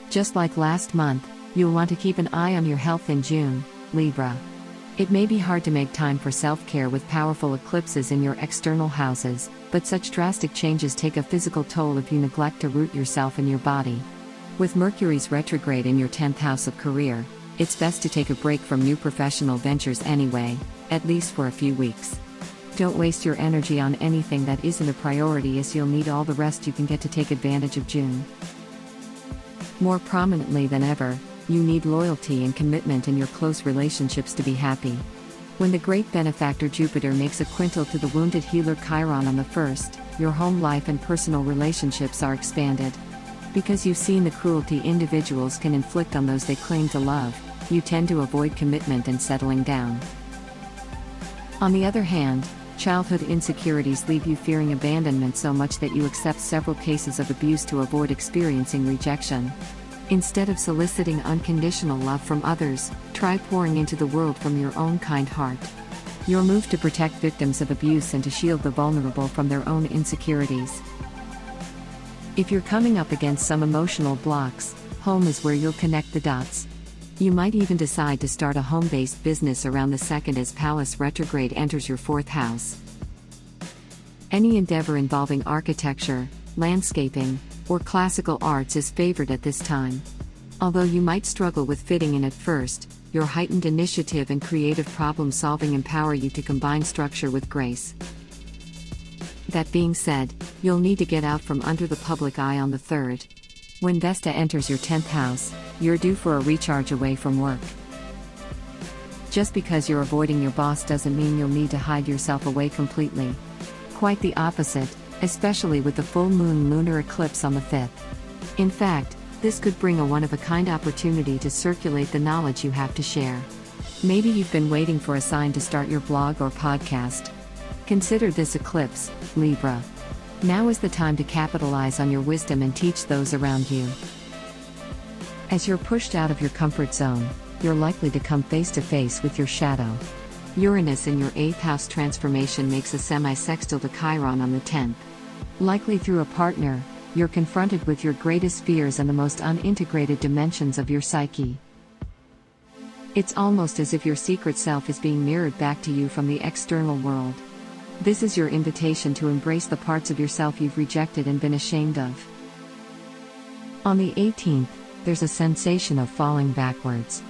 Just like last month, you'll want to keep an eye on your health in June, Libra. It may be hard to make time for self-care with powerful eclipses in your external houses, but such drastic changes take a physical toll if you neglect to root yourself and your body. With Mercury's retrograde in your 10th house of career, it's best to take a break from new professional ventures anyway, at least for a few weeks. Don't waste your energy on anything that isn't a priority, as you'll need all the rest you can get to take advantage of June. More prominently than ever, you need loyalty and commitment in your close relationships to be happy. When the great benefactor Jupiter makes a quintil to the wounded healer Chiron on the 1st, your home life and personal relationships are expanded. Because you've seen the cruelty individuals can inflict on those they claim to love, you tend to avoid commitment and settling down. On the other hand, childhood insecurities leave you fearing abandonment so much that you accept several cases of abuse to avoid experiencing rejection. Instead of soliciting unconditional love from others, try pouring into the world from your own kind heart. Your move to protect victims of abuse and to shield the vulnerable from their own insecurities. If you're coming up against some emotional blocks, home is where you'll connect the dots. You might even decide to start a home-based business around the 2nd as Pallas retrograde enters your 4th house. Any endeavor involving architecture, landscaping, or classical arts is favored at this time. Although you might struggle with fitting in at first, your heightened initiative and creative problem-solving empower you to combine structure with grace. That being said, you'll need to get out from under the public eye on the 3rd. When Vesta enters your 10th house, you're due for a recharge away from work. Just because you're avoiding your boss doesn't mean you'll need to hide yourself away completely. Quite the opposite, especially with the full moon lunar eclipse on the 5th. In fact, this could bring a one-of-a-kind opportunity to circulate the knowledge you have to share. Maybe you've been waiting for a sign to start your blog or podcast. Consider this eclipse, Libra. Now is the time to capitalize on your wisdom and teach those around you. As you're pushed out of your comfort zone, you're likely to come face to face with your shadow. Uranus in your 8th house transformation makes a semi-sextile to Chiron on the 10th. Likely through a partner, you're confronted with your greatest fears and the most unintegrated dimensions of your psyche. It's almost as if your secret self is being mirrored back to you from the external world. This is your invitation to embrace the parts of yourself you've rejected and been ashamed of. On the 18th, there's a sensation of falling backwards.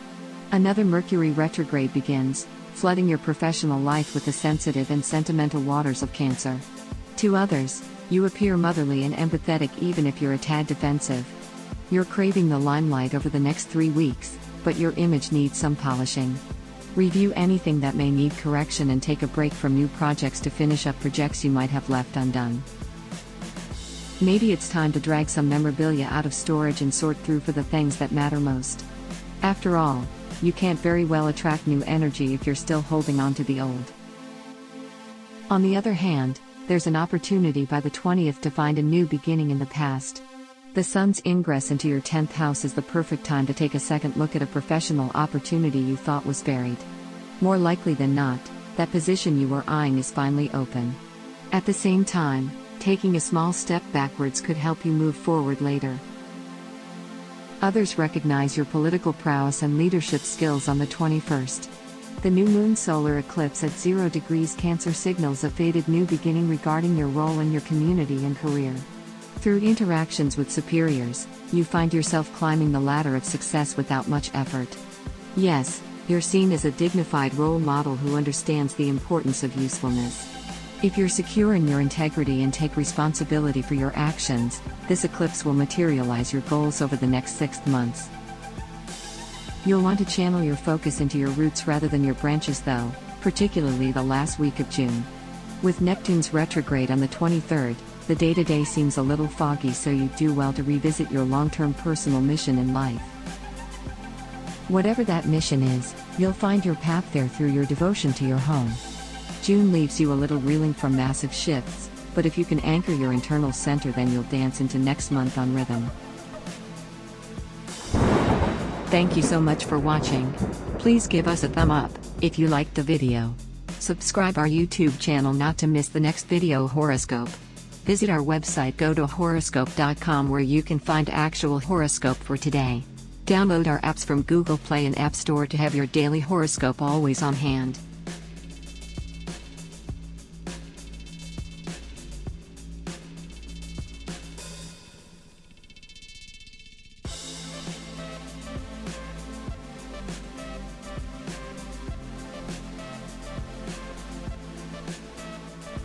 Another Mercury retrograde begins, flooding your professional life with the sensitive and sentimental waters of Cancer. To others, you appear motherly and empathetic even if you're a tad defensive. You're craving the limelight over the next 3 weeks, but your image needs some polishing. Review anything that may need correction and take a break from new projects to finish up projects you might have left undone. Maybe it's time to drag some memorabilia out of storage and sort through for the things that matter most. After all, you can't very well attract new energy if you're still holding on to the old. On the other hand, there's an opportunity by the 20th to find a new beginning in the past. The sun's ingress into your 10th house is the perfect time to take a second look at a professional opportunity you thought was buried. More likely than not, that position you were eyeing is finally open. At the same time, taking a small step backwards could help you move forward later. Others recognize your political prowess and leadership skills on the 21st. The new moon solar eclipse at 0 degrees Cancer signals a fated new beginning regarding your role in your community and career. Through interactions with superiors, you find yourself climbing the ladder of success without much effort. Yes, you're seen as a dignified role model who understands the importance of usefulness. If you're secure in your integrity and take responsibility for your actions, this eclipse will materialize your goals over the next 6 months. You'll want to channel your focus into your roots rather than your branches though, particularly the last week of June. With Neptune's retrograde on the 23rd, the day-to-day seems a little foggy, so you do well to revisit your long-term personal mission in life. Whatever that mission is, you'll find your path there through your devotion to your home. June leaves you a little reeling from massive shifts, but if you can anchor your internal center, then you'll dance into next month on rhythm. Thank you so much for watching. Please give us a thumb up if you liked the video. Subscribe our YouTube channel not to miss the next video horoscope. Visit our website GoToHoroscope.com where you can find actual horoscope for today. Download our apps from Google Play and App Store to have your daily horoscope always on hand.